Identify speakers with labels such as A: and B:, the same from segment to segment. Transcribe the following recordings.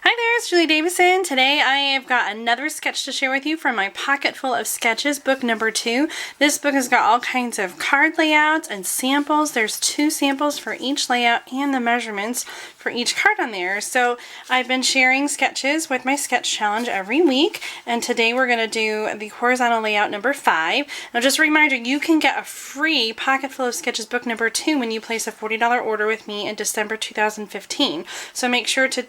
A: Hi there, it's Julie Davison. Today I have got another sketch to share with you from my Pocket Full of Sketches, book number 2. This book has got all kinds of card layouts and samples. There's 2 samples for each layout and the measurements for each card on there. So I've been sharing sketches with my sketch challenge every week, and today we're going to do the horizontal layout number 5. Now just a reminder, you can get a free Pocket Full of Sketches book number 2 when you place a $40 order with me in December 2015. So make sure to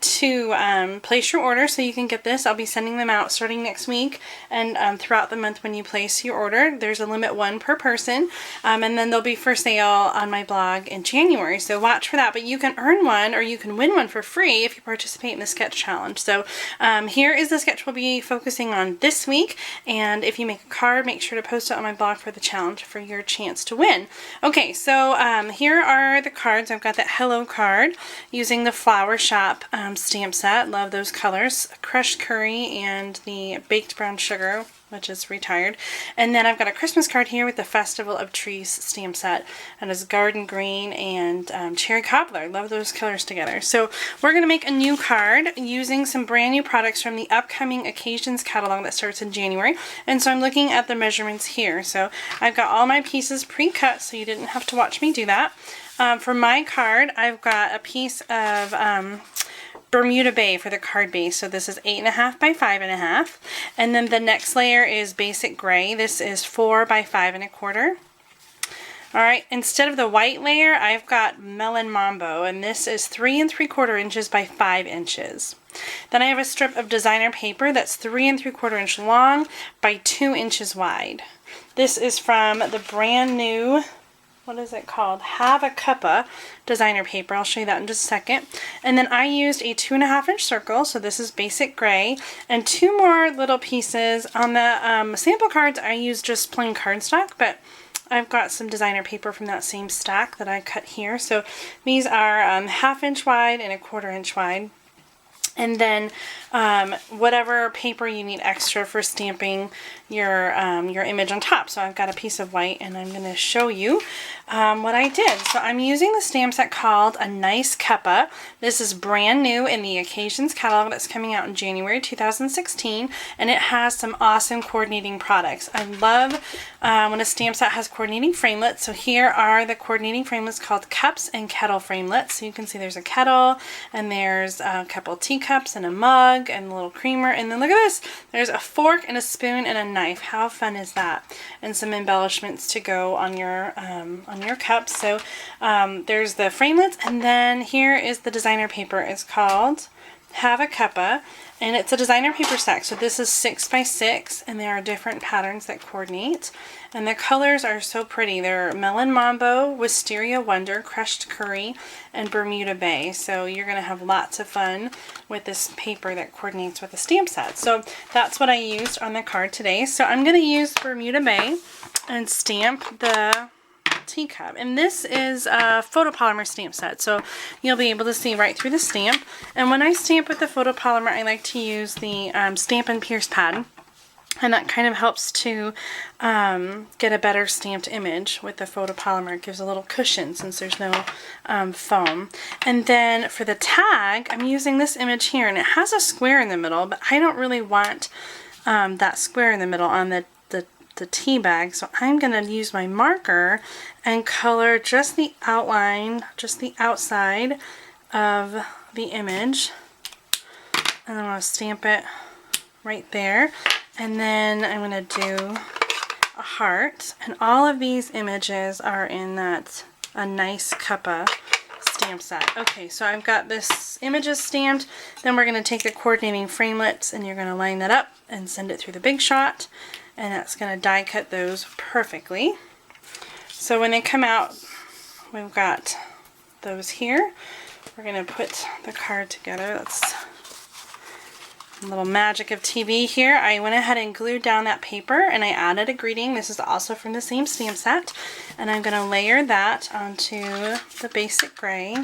A: place your order so you can get this. I'll be sending them out starting next week and throughout the month when you place your order. There's a limit 1 per person, and then they'll be for sale on my blog in January, so watch for that. But you can earn one or you can win one for free if you participate in the sketch challenge. So here is the sketch we'll be focusing on this week, and if you make a card, make sure to post it on my blog for the challenge for your chance to win. Okay, so here are the cards. I've got that Hello card using the Flower Shop stamp set. Love those colors, crushed curry and the baked brown sugar, which is retired. And then I've got a Christmas card here with the Festival of Trees stamp set, and it's garden green and cherry cobbler. Love those colors together. So we're going to make a new card using some brand new products from the upcoming Occasions catalog that starts in January. And so I'm looking at the measurements here. So I've got all my pieces pre-cut, so you didn't have to watch me do that. For my card, I've got a piece of Bermuda Bay for the card base. So this is 8.5 by 5.5, and then the next layer is basic gray. This is 4 by 5.25. Alright, instead of the white layer, I've got Melon Mambo, and this is 3 3/4 inches by 5 inches. Then I have a strip of designer paper that's 3 3/4 inch long by 2 inches wide. This is from the brand new, what is it called? A Nice Cuppa designer paper. I'll show you that in just a second. And then I used a 2.5 inch circle, so this is basic gray, and 2 more little pieces. On the sample cards, I used just plain cardstock, but I've got some designer paper from that same stack that I cut here. So these are 1/2 inch wide and 1/4 inch wide. And then whatever paper you need extra for stamping your image on top. So I've got a piece of white, and I'm going to show you what I did. So I'm using the stamp set called A Nice Cuppa. This is brand new in the Occasions catalog that's coming out in January 2016, and it has some awesome coordinating products. I love when a stamp set has coordinating framelits. So here are the coordinating framelits called cups and kettle framelits. So you can see there's a kettle, and there's a couple teacups and a mug and a little creamer, and then look at this, there's a fork and a spoon and a knife. How fun is that? And some embellishments to go on your cups. So there's the framelits, and then here is the designer paper. It's called A Nice Cuppa, and it's a designer paper stack. So this is 6 by 6, and there are different patterns that coordinate, and the colors are so pretty. They're Melon Mambo, Wisteria Wonder, Crushed Curry, and Bermuda Bay. So you're going to have lots of fun with this paper that coordinates with the stamp set. So that's what I used on the card today. So I'm going to use Bermuda Bay and stamp the teacup, and this is a photopolymer stamp set, so you'll be able to see right through the stamp. And when I stamp with the photopolymer, I like to use the Stampin' Pierce pad, and that kind of helps to get a better stamped image with the photopolymer. It gives a little cushion since there's no foam. And then for the tag, I'm using this image here, and it has a square in the middle, but I don't really want that square in the middle on the tea bag, so I'm going to use my marker and color just the outline, just the outside of the image, and I'm going to stamp it right there. And then I'm going to do a heart, and all of these images are in that A Nice Cuppa stamp set. Okay, so I've got this images stamped. Then we're going to take the coordinating framelits, and you're going to line that up and send it through the Big Shot, and that's going to die cut those perfectly. So when they come out, we've got those here. We're going to put the card together. That's a little magic of TV here. I went ahead and glued down that paper, and I added a greeting. This is also from the same stamp set, and I'm going to layer that onto the basic gray.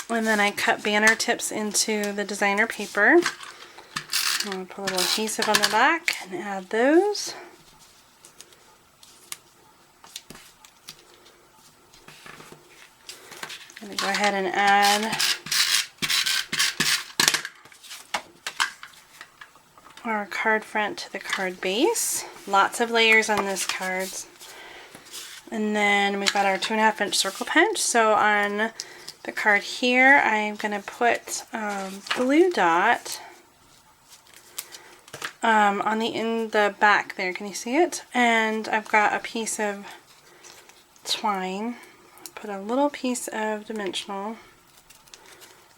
A: And then I cut banner tips into the designer paper. I'm going to put a little adhesive on the back and add those. I'm going to go ahead and add our card front to the card base. Lots of layers on this cards. And then we've got our 2.5 inch circle punch. So on the card here, I'm going to put blue dot in the back there. Can you see it? And I've got a piece of twine. Put a little piece of dimensional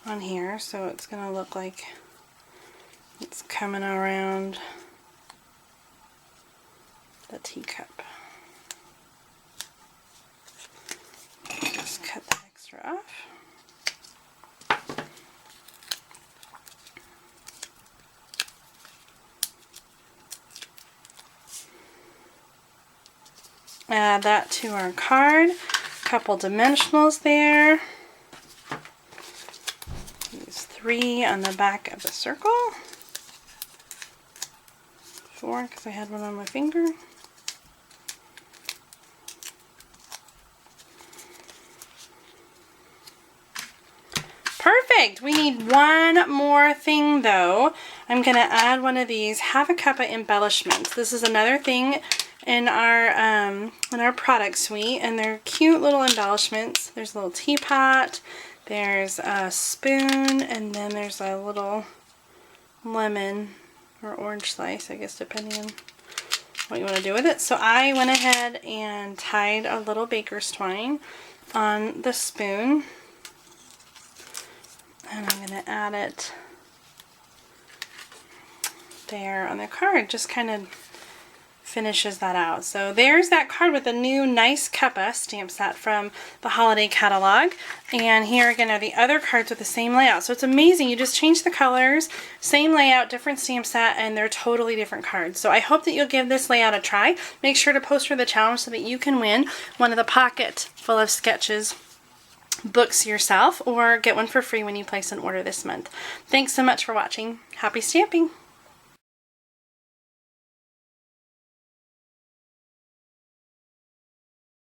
A: on here, so it's going to look like it's coming around the teacup. Just cut that extra off. Add that to our card. Couple dimensionals there. Use 3 on the back of the circle. 4 because I had one on my finger. Perfect! We need one more thing though. I'm going to add one of these Have a Cuppa embellishments. This is another thing in our product suite, and they're cute little embellishments. There's a little teapot, there's a spoon, and then there's a little lemon or orange slice, I guess, depending on what you want to do with it. So I went ahead and tied a little baker's twine on the spoon, and I'm going to add it there on the card. Just kind of finishes that out. So there's that card with a new Nice Cuppa stamp set from the holiday catalog. And here again are the other cards with the same layout. So it's amazing. You just change the colors, same layout, different stamp set, and they're totally different cards. So I hope that you'll give this layout a try. Make sure to post for the challenge so that you can win one of the Pocket Full of Sketches books yourself, or get one for free when you place an order this month. Thanks so much for watching. Happy stamping!